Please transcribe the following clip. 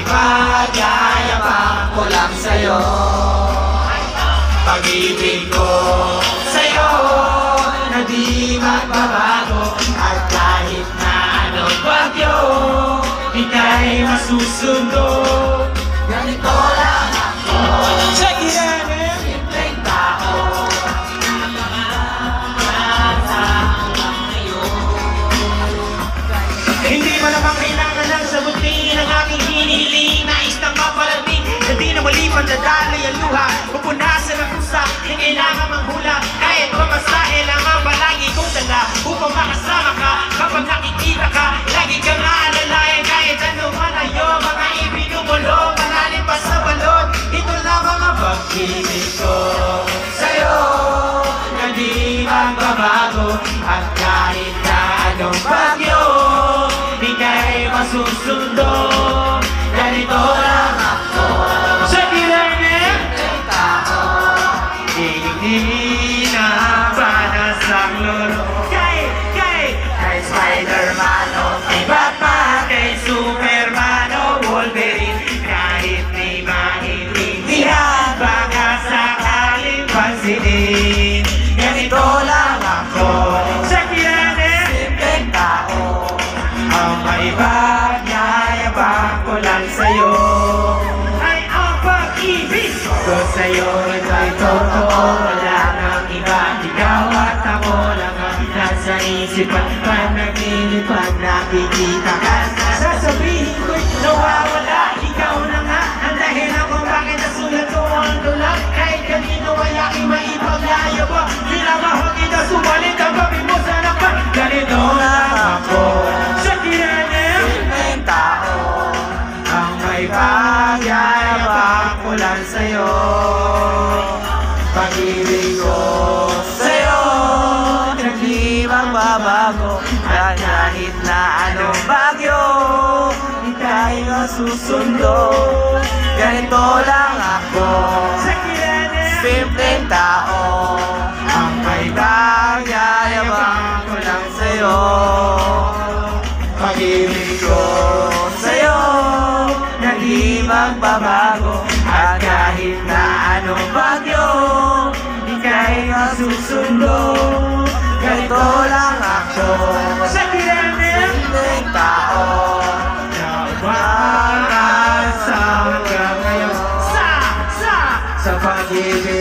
ipagyayabang ko lang sa'yo. Pag-ibig ko sa'yo na di magbabago, at kahit na anong bagyo ika'y masusundo. Ganito lang ako, simpleng tao. Hindi mo naman kailangan ng sagutin ang aking hinihiling. Nais nang maparating na di na muli pandadalay ang luha. Pupunasan ang pusa, di kailangan manghula. Kahit pamasahe lang ang palagi kong dala upang makasama ka kapag nakikita ka. Lagi kang aalalayan kahit ano man ayo. Mga ibinumulong, malalim pa sa balon. Ito lamang ang pag-ibig ko sa'yo na di magbabago, at kahit na anong bagyo ika'y masusundo. Ganito lang ako, sa kiranin hindi na panasang lolo. Kay Spider-Man o kay Batman, kay Superman o Wolverine, kahit di maintindihan baka sakaling pansinin. Ganito lang ako, sa kiranin simpleng tao. Ang maipagyayabang ko lang sa'yo ay ang pag-ibig ko sa'yo. Ito'y totoo, wala nang iba. Ikaw at ako lang ang nasa isip at panaginip. Pag nakikita ka, sasabihin ko'y nawawala. Ikaw na nga ang dahilan kung bakit nasulat ko ang tulad. Kahit kanino ay aking maipagyayabang, pinamahal kita, sumalit ang pabi mo sa napan. Ganito lang ako, sa kiranin simpleng tao. Ang may pagyayabang ko lang sa'yo. Pag-ibig ko sa'yo na di magbabago, at kahit na anong bagyo ika'y masusundo. Ganito lang ako, sa kiranin simpleng tao. Ang may pagyayabang ko lang sa'yo. Pag-ibig ko sa'yo na di magbabago, at kahit na anong bagyo ika'y masusundo. Ganito lang ako, sa kiranin simpleng tao. Umaasa hanggang ngayon sa pag-ibig